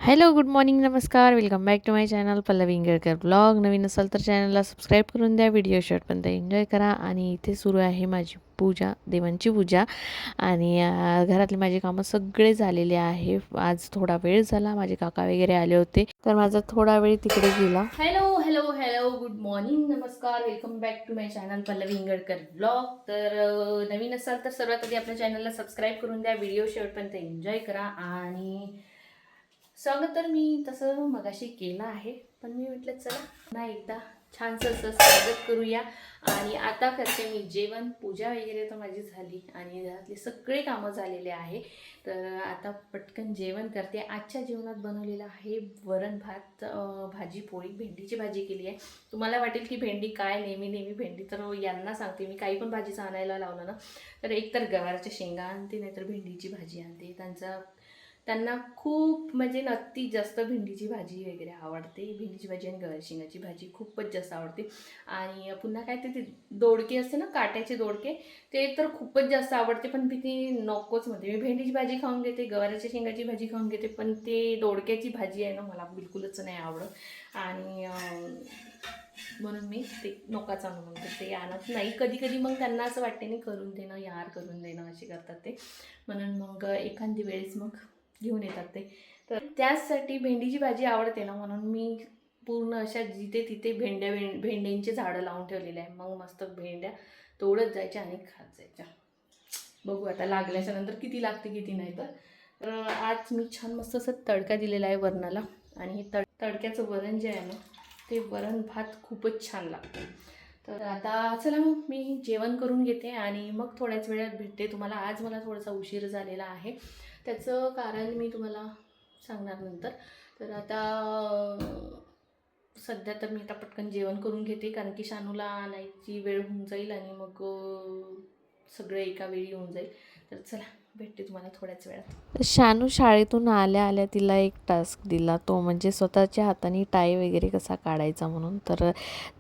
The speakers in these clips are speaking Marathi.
हॅलो, गुड मॉर्निंग, नमस्कार. Welcome back to my channel Pallavi Ingalkar blog. नवीन असाल तर चॅनलला सबस्क्राईब करून द्या. व्हिडिओ शेवटपर्यंत एन्जॉय करा. आणि इथे सुरू आहे माझी पूजा, देवांची पूजा. आणि घरातले माझे कामं सगळे झालेले आहे. आज थोडा वेळ झाला, माझे काका वगैरे आले होते, तर माझा थोडा वेळ तिकडे गेला. Hello hello hello, good morning, नमस्कार. Welcome back to my channel Pallavi Ingalkar blog. तर नवीन असाल तर सर्वात आधी आपल्या चॅनलला सबस्क्राईब करून द्या. व्हिडिओ शेवटपर्यंत एन्जॉय करा. आणि स्वागत तर मी तसं मगाशी केलं आहे, पण मी म्हटलं चला पुन्हा एकदा छानसं असं स्वागत करूया. आणि आता करते मी जेवण. पूजा वगैरे तर माझी झाली आणि घरातले सगळे कामं झालेले आहे. तर आता पटकन जेवण करते. आजच्या जेवणात बनवलेलं आहे वरण भात, भाजी पोळी, भेंडीची भाजी केली आहे. तुम्हाला वाटेल की भेंडी काय, नेहमी नेहमी भेंडी, तर यांना सांगते मी, काही पण भाजीचं आणायला लावलं ना तर एकतर गवारच्या शेंगा आणते, नाहीतर भेंडीची भाजी आणते. त्यांना खूप म्हणजे अति जास्त भेंडीची भाजी वगैरे आवडते. भेंडीची भाजी आणि गवार शेंगाची भाजी खूपच जास्त आवडते. आणि पुन्हा काय ते दोडके असते ना, काट्याचे दोडके, ते तर खूपच जास्त आवडते. पण मी ती नकोच म्हणते. मी भेंडीची भाजी खाऊन घेते, गवाराच्या शेंगाची भाजी खाऊन घेते, पण ते दोडक्याची भाजी आहे ना, मला बिलकुलच नाही आवडत. आणि म्हणून मी ते नोकाच आणू म्हणते, ते आणत नाही. कधी कधी मग त्यांना असं वाटते नाही, करून देणं यार, करून देणं, असे करतात ते. म्हणून मग एखादी वेळेस मग घेऊन येतात ते. तर त्याचसाठी भेंडीची भाजी आवडते ना, म्हणून मी पूर्ण अशा जिथे तिथे भेंड्यांचे झाडं लावून ठेवलेले आहे. मग मस्त भेंड्या तोडत जायच्या आणि खात जायच्या. बघू आता लागल्याच्या नंतर किती लागते किती नाही. तर आज मी छान मस्त असं तडका दिलेला आहे वरणाला. आणि हे तडक्याचं वरण जे आहे ना, ते वरण भात खूपच छान लागतं. तर आता चला मग मी जेवण करून घेते आणि मग थोड्याच वेळात भेटते तुम्हाला. आज मला थोडासा उशीर झालेला आहे, त्याचं कारण मी तुम्हाला सांगणार नंतर. तर आता सध्या तर मी आता पटकन जेवण करून घेते, कारण की शानूला आणायची वेळ होऊन जाईल आणि मग सगळे एका वेळी होऊन जाईल. तर चला भेटते तुम्हाला थोड्याच वेळात. शानू शाळेतून आल्या आल्या तिला एक टास्क दिला, तो म्हणजे स्वतःच्या हाताने टाय वगैरे कसा काढायचा म्हणून. तर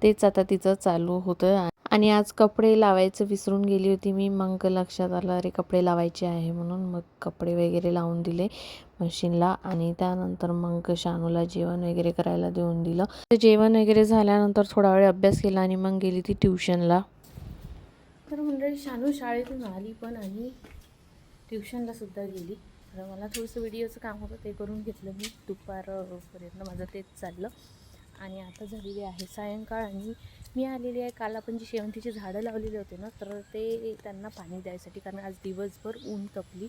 तेच आता तिचं चालू होतं. आणि आज कपडे लावायचं विसरून गेली होती मी. मग लक्षात आलं, अरे कपडे लावायचे आहे म्हणून. मग कपडे वगैरे लावून दिले मशीनला. आणि त्यानंतर मग शानूला जेवण वगैरे करायला देऊन दिलं. जेवण वगैरे झाल्यानंतर थोडा वेळ अभ्यास केला आणि मग गेली ती ट्युशनला. तर मंडळी, शानू शाळेतून आली पण आणि ट्युशनला सुद्धा गेली. तर मला थोडंसं व्हिडिओचं काम होतं, ते करून घेतलं मी. दुपारपर्यंत माझं तेच चाललं. आणि आता झालेली आहे सायंकाळ आणि मी आलेली आहे. काल आपण जी शेवंतीची झाडं लावलेली होते ना, तर ते त्यांना पाणी द्यायसाठी, कारण आज दिवसभर ऊन तपली.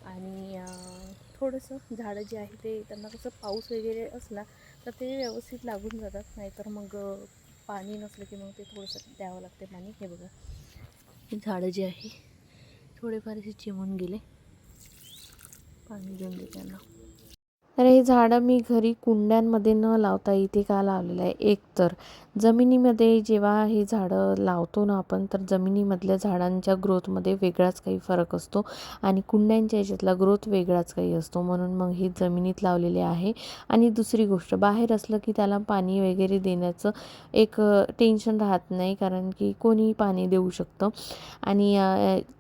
आणि थोडंसं झाडं जे आहे ते त्यांना कसं पाऊस वगैरे असला तर ते व्यवस्थित लागून जातात, नाहीतर मग पाणी नसलं की मग ते थोडंसं द्यावं लागते पाणी. हे बघा, ही झाडं जी आहे थोडेफार असे चिमून गेले, पाणी देऊन दे त्यांना. तर हे झाडं मी घरी कुंड्यांमध्ये न लावता इथे का लावलेलं आहे, एक तर जमिनीमध्ये जेव्हा हे झाडं लावतो ना आपण, तर जमिनीमधल्या झाडांच्या ग्रोथमध्ये वेगळाच काही फरक असतो आणि कुंड्यांच्या याच्यातला ग्रोथ वेगळाच काही असतो. म्हणून मग हे जमिनीत लावलेले आहे. आणि दुसरी गोष्ट, बाहेर असलं की त्याला पाणी वगैरे देण्याचं एक टेन्शन राहत नाही, कारण की कोणीही पाणी देऊ शकतं. आणि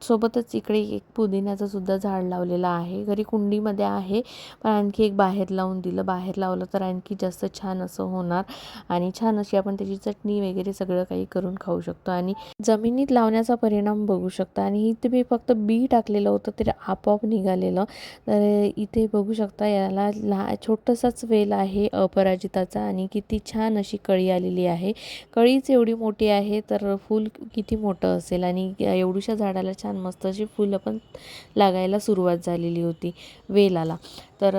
सोबतच इकडे एक पुदिन्याचं सुद्धा झाड लावलेलं आहे. घरी कुंडीमध्ये आहे, पण आणखी एक बाहेर लावून दिलं. बाहेर लावलं तर आणखी जास्त छान असं होणार आणि छान अशी आपण त्याची चटणी वगैरे सगळं काही करून खाऊ शकतो. आणि जमिनीत लावण्याचा परिणाम बघू शकता. आणि इथे मी फक्त बी टाकलेलं होतं, ते आपोआप निघालेलं. तर इथे बघू शकता, याला छोटंसंच वेल आहे अपराजिताचा आणि किती छान अशी कळी आलेली आहे. कळीच एवढी मोठी आहे तर फूल किती मोठं असेल. आणि एवढूशा झाडाला छान मस्त अशी फुलं पण लागायला सुरुवात झालेली होती वेलाला. तर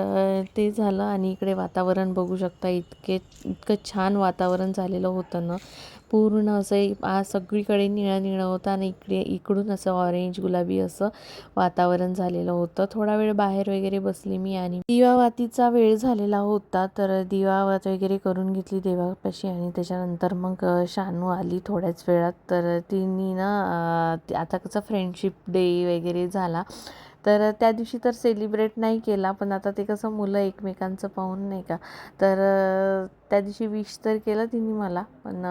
ते झालं. आणि इकडे वातावरण बघू शकता, इतकं छान वातावरण झालेलं होतं ना, पूर्ण असं आज सगळीकडे निळं निळं होतं आणि इकडून असं ऑरेंज गुलाबी असं वातावरण झालेलं होतं. थोडा वेळ बाहेर वगैरे बसली मी आणि दिवावातीचा वेळ झालेला होता, तर दिवावात वगैरे करून घेतली देवापाशी. आणि त्याच्यानंतर मग शानू आली थोड्याच वेळात. तर तिने ना आता कसं फ्रेंडशिप डे वगैरे झाला, तर त्या दिवशी तर सेलिब्रेट नाही केला, पण आता ते कसं मुलं एकमेकांचं पाहून नाही का, तर त्या दिवशी विश तर केलं तिने मला, पण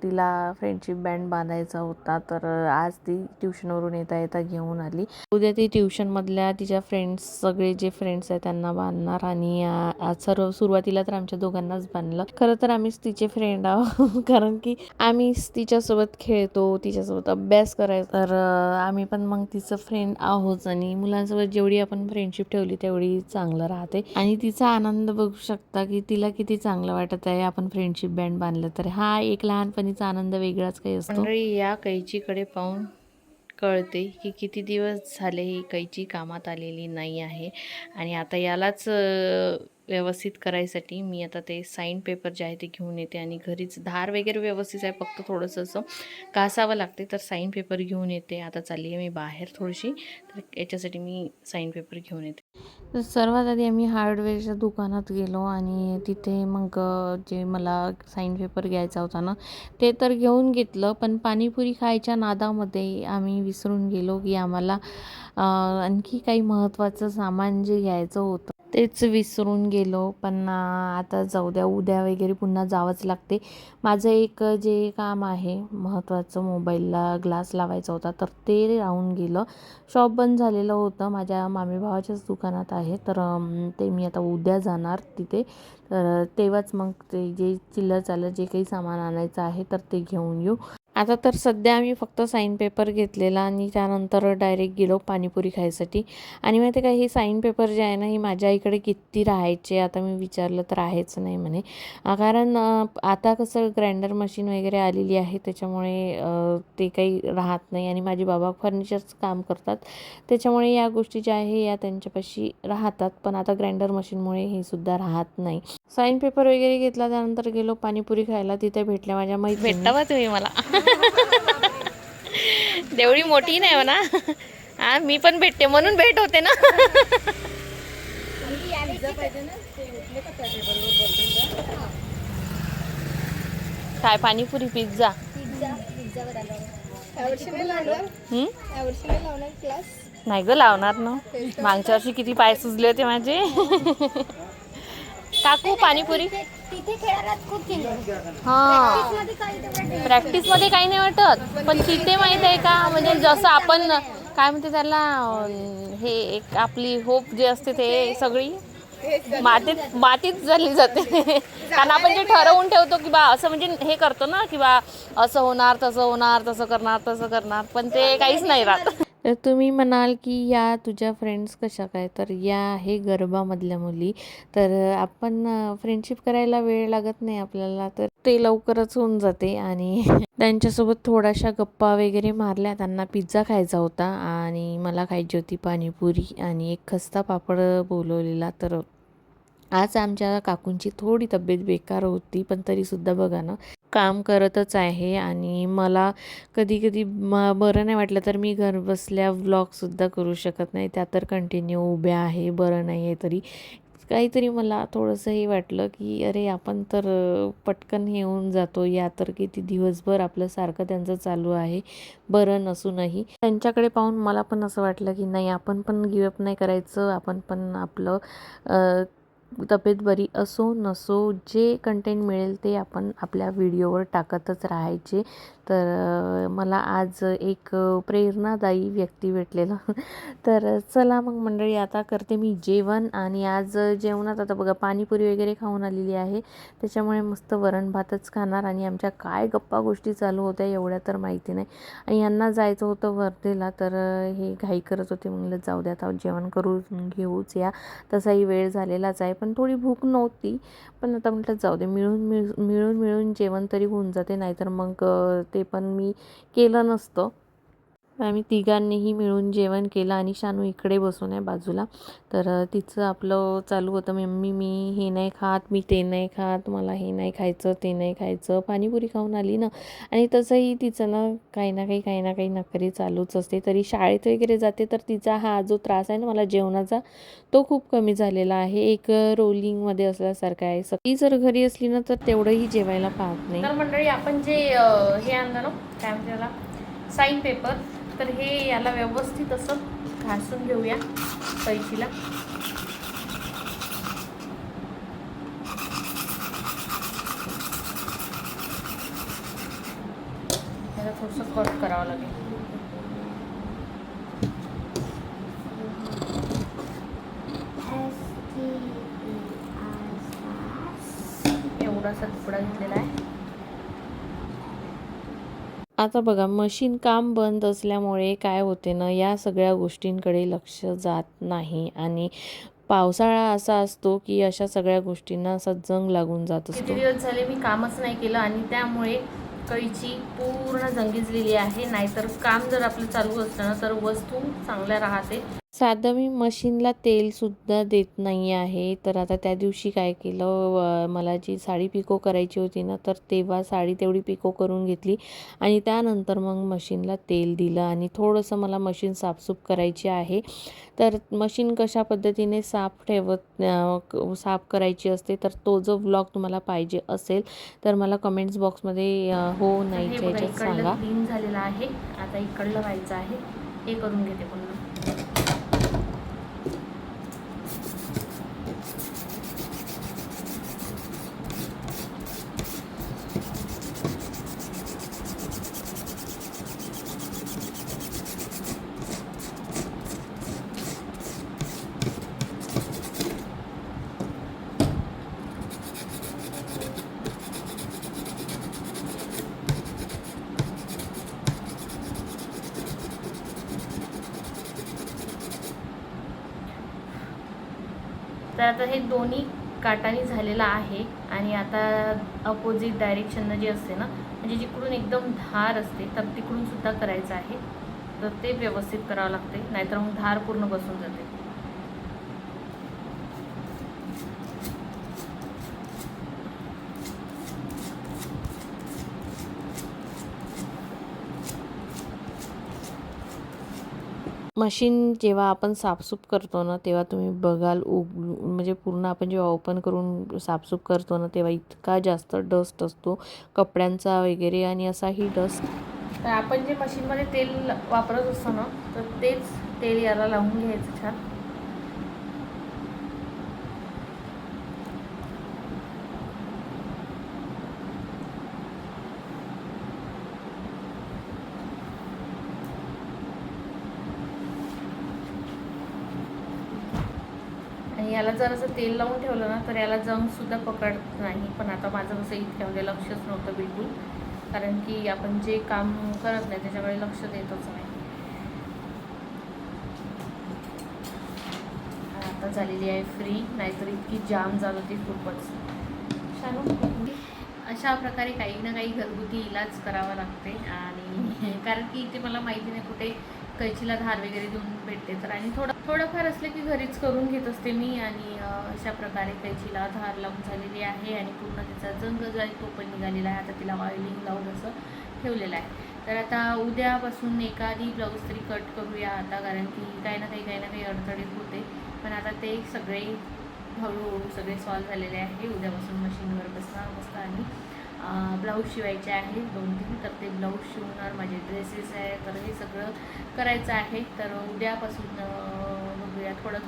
तिला फ्रेंडशिप बँड बांधायचा होता, तर आज ती ट्युशनवरून येता येता घेऊन आली. उद्या ती ट्युशनमधल्या तिच्या फ्रेंड्स, सगळे जे फ्रेंड्स आहेत त्यांना बांधणार, आणि आज सुरुवातीला तर आमच्या दोघांनाच बांधलं. खरं तर आम्हीच तिचे फ्रेंड आहोत कारण की आम्हीच तिच्यासोबत खेळतो, तिच्यासोबत अभ्यास करायचा, तर आम्ही पण मग तिचं फ्रेंड आहोत. आणि मुलांसोबत जेवढी आपण फ्रेंडशिप ठेवली तेवढी चांगलं राहते. आणि तिचा आनंद बघू शकता की तिला किती चांगलं वाटत आहे आपण फ्रेंडशिप बँड बांधलं तर. हा एक लहानपणीचा आनंद वेगळाच काही असतो. या कैचीकडे पाहून कळते की किती दिवस झाले ही कैची कामात आलेली नाही आहे. आणि आता यालाच व्यवस्थित करायसाठी मी आता ते साईन पेपर जे आहे ते घेऊन येते, आणि घरीच धार वगैरे व्यवस्थित आहे, फक्त थोडंसं असं घासावं लागते, तर साईन पेपर घेऊन येते. आता चालली आहे मी बाहेर थोडीशी, तर याच्यासाठी मी साईन पेपर घेऊन येते. तर सर्वात आधी आम्ही हार्डवेअरच्या दुकानात गेलो, आणि तिथे मग जे मला साईन पेपर घ्यायचा होता ना ते तर घेऊन घेतलं, पण पाणीपुरी खायच्या नादामध्ये आम्ही विसरून गेलो की आम्हाला आणखी काही महत्त्वाचं सामान जे घ्यायचं होतं तेच विसरून गेलो. पण आता जाऊ द्या, उद्या वगैरे पुन्हा जावंच लागते. माझं एक जे काम आहे महत्त्वाचं, मोबाईलला ग्लास लावायचा होता, तर ते राहून गेलं. शॉप बंद झालेलं होतं, माझ्या मामी भावाच्याच दुकानात आहे, तर ते मी आता उद्या जाणार तिथे, तर तेव्हाच मग ते जे चिल्लर चाललं जे काही सामान आणायचं आहे तर ते घेऊन येऊ. आता तर सध्या आम्ही फक्त साईन पेपर घेतलेला, आणि त्यानंतर डायरेक्ट गेलो पाणीपुरी खायसाठी. आणि माहिती का, हे साईन पेपर जे आहे ना, ही माझ्या आईकडे किती राहायचे, आता मी विचारलं तर आहेच नाही म्हणे. कारण आता कसं ग्राइंडर मशीन वगैरे आलेली आहे, त्याच्यामुळे ते काही राहत नाही. आणि माझे बाबा फर्निचरचं काम करतात, त्याच्यामुळे या गोष्टी ज्या आहे या त्यांच्यापाशी राहतात, पण आता ग्राइंडर मशीनमुळे हे सुद्धा राहत नाही. साईन पेपर वगैरे घेतला, त्यानंतर गेलो पाणीपुरी खायला. तिथे भेटल्या माझ्या मैत्रिणी. भेटावा तुम्ही मला तेवढी मोठी नाही म्हणा, हा मी पण भेटते म्हणून भेट होते ना. काय पाणीपुरी, पिझ्झा? नाही ग लावणार ना, मागच्या वर्षी किती पाय सुजले होते माझे. काकू पाणीपुरी हां, प्रॅक्टिसमध्ये काही नाही वाटत, पण तिथे माहीत आहे का, म्हणजे जसं आपण काय म्हणते त्याला, हे एक आपली होप जे असते ते सगळी मातीत झाली जाते. कारण आपण जे ठरवून ठेवतो की बा असं, म्हणजे हे करतो ना की बा असं होणार, तसं होणार, तसं करणार, पण ते काहीच नाही राहत. तर तुम्ही म्हणाल की या तुझ्या फ्रेंड्स कशा काय, तर या आहे गरबामधल्या मुली. तर आपण फ्रेंडशिप करायला वेळ लागत नाही आपल्याला, तर ते लवकरच होऊन जाते. आणि त्यांच्यासोबत थोड्याशा गप्पा वगैरे मारल्या. त्यांना पिझ्झा खायचा होता आणि मला खायची होती पाणीपुरी, आणि एक खस्ता पापड बोलवलेला. तर आज आमच्या काकूंची थोडी तब्येत बेकार होती, पण तरीसुद्धा बघा ना, काम करतच आहे. आणि मला कधी कधी बरं नाही वाटलं तर मी घर बसल्या व्लॉगसुद्धा करू शकत नाही, त्या तर कंटिन्यू उभ्या आहे, बरं नाही आहे तरी. काहीतरी मला थोडंसं हे वाटलं की अरे आपण तर पटकन हे होऊन जातो, या तर किती दिवसभर आपलं सारखं त्यांचं चालू आहे बरं नसूनही. त्यांच्याकडे पाहून मला पण असं वाटलं की नाही, आपण पण गिवअप नाही करायचं, आपण पण आपलं तब्येत बरी असो नसो, जे कंटेंट मिळेल ते आपण आपल्या व्हिडिओवर टाकतच राहायचे. तर मला आज एक प्रेरणादायी व्यक्ती भेटलेला. तर चला मग मंडळी, आता करते मी जेवण. आणि आज जेवणात आता बघा पाणीपुरी वगैरे खाऊन आलेली आहे, त्याच्यामुळे मस्त वरण भातच खाणार. आणि आमच्या काय गप्पा गोष्टी चालू होत्या एवढ्या तर माहिती नाही. आणि यांना जायचं होतं वर्धेला, तर हे घाई करत होते. म्हणलं जाऊ द्या, आता जेवण करून घेऊच या, तसाही वेळ झालेलाच आहे. पण थोडी भूक नव्हती, पण आता म्हटलं जाऊ दे, मिळून जेवण तरी होऊन जाते, नाहीतर मग ते पण मी केलं नसतं. आम्ही तिघांनीही मिळून जेवण केलं. आणि शानू इकडे बसून आहे बाजूला, तर तिचं आपलं चालू होतं, मम्मी मी हे नाही खात, मी ते नाही खात, मला हे नाही खायचं, ते नाही खायचं. पाणीपुरी खाऊन आली ना, आणि तसंही तिचं ना काही ना काही नखरे चालूच असते. तरी शाळेत वगैरे जाते तर तिचा हा जो त्रास आहे ना मला जेवणाचा, तो खूप कमी झालेला आहे, एक रोलिंगमध्ये असल्यासारखं आहे. ती जर घरी असली ना तर तेवढंही जेवायला पाहत नाही. तर मंडळी, आपण जे हे आणलं ना, काय म्हणते त्याला, साईन पेपर, तर हे याला व्यवस्थित असं घासून घेऊया कैचीला. थोडंसं कट करावं लागेल. एवढासा तुकडा घेतलेला आहे. आता बघा, मशीन काम बंद असल्यामुळे काय होते ना, या सगळ्या गोष्टींकडे लक्ष जात नाही आणि पावसाळा असा असतो की अशा सगळ्या गोष्टींना असा जंग लागून जात असतो. किती दिवस झाले मी कामच नाही केलं आणि त्यामुळे कैची पूर्ण जंगीजलेली आहे. नाहीतर काम जर आपलं चालू असतं ना तर वस्तू चांगल्या राहते. साधं मी मशीनला तेलसुद्धा देत नाही आहे. तर आता त्या दिवशी काय केलं, मला जी साडी पिको करायची होती ना, तर तेव्हा साडी तेवढी पिको करून घेतली आणि त्यानंतर मग मशीनला तेल दिलं आणि थोडंसं मला मशीन साफसूफ करायची आहे. तर मशीन कशा पद्धतीने साफ करायची असते, तर तो जो व्लॉग तुम्हाला पाहिजे असेल तर मला कमेंट्स बॉक्समध्ये हो नाहीच्या याच्यात सांगा. क्लीन झालेला आहे. आता इकडलं व्हायचं आहे, हे करून घेते पुन्हा. तर आता हे दोन्ही काटाने झालेलं आहे आणि आता अपोजिट डायरेक्शननं जे असते ना, म्हणजे जिकडून एकदम धार असते तर तिकडून सुद्धा करायचं आहे. तर ते व्यवस्थित करावं लागते, नाहीतर मग धार पूर्ण बसून जाते. मशीन जेव्हा आपण साफसूफ करतो ना, तेव्हा तुम्ही बघाल म्हणजे पूर्ण आपण जेव्हा ओपन करून साफसूफ करतो ना, तेव्हा इतका जास्त डस्ट असतो कपड्यांचा वगैरे आणि असाही डस्ट. तर आपण जे मशीनमध्ये तेल वापरत असतो ना, तर तेच तेल याला लावून घ्यायचं छान. आणि याला जर असं तेल लावून ठेवलं ना तर याला जंगसुद्धा पकडत नाही. पण आता माझं कसं इतक्यामध्ये लक्षच नव्हतं बिलकुल, कारण की आपण जे काम करत नाही त्याच्याकडे लक्ष देतच नाही. आता झालेली आहे फ्री, नाहीतर इतकी जाम झाली होती खूपच. अशा प्रकारे काही ना काही घरगुती इलाज करावा लागते. आणि कारण की इथे मला माहिती नाही कुठे कैचीला धार वगैरे देऊन भेटते, तर आणि थोडंफार असलं की घरीच करून घेत असते मी. आणि अशा प्रकारे कैचीला धार लावून झालेली आहे आणि पूर्ण तिचा जंग जो आहे तो पण निघालेला आहे. आता तिला ऑइलिंग लावून असं ठेवलेलं आहे. तर आता उद्यापासून एखादी ब्लाऊज तरी कट करूया आता, कारण की काही ना काही अडथळे होते. पण आता ते सगळे हळूहळू सगळे सॉल्व झालेले आहे. उद्यापासून मशीनवर बसणार मस्त आणि ब्लाऊज शिवायचे आहे 2-3. तर ते ब्लाऊज शिवणार, माझे ड्रेसेस आहे, तर हे सगळं करायचं आहे. तर उद्यापासून बघूया, थोडं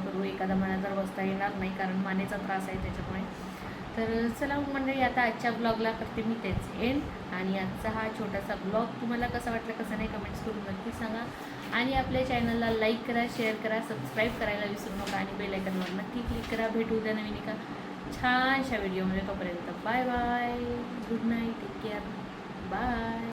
करू. एखादा मला जर बसता येणार नाही कारण मानेचा त्रास आहे त्याच्यामुळे. तर चला मंडळी, आता आजच्या ब्लॉगला करते मी तेच एंड. आणि आजचा हा छोटासा ब्लॉग तुम्हाला कसा वाटला कसा नाही कमेंट्स करून नक्की सांगा. आणि आपल्या चॅनलला लाईक करा, शेअर करा, सबस्क्राईब करायला विसरू नका आणि बेल आयकॉनवर नक्की क्लिक करा. भेटू उद्या नवीन एका छानशा व्हिडिओमध्ये. तोपर्यंत bye bye, good night, take care, bye.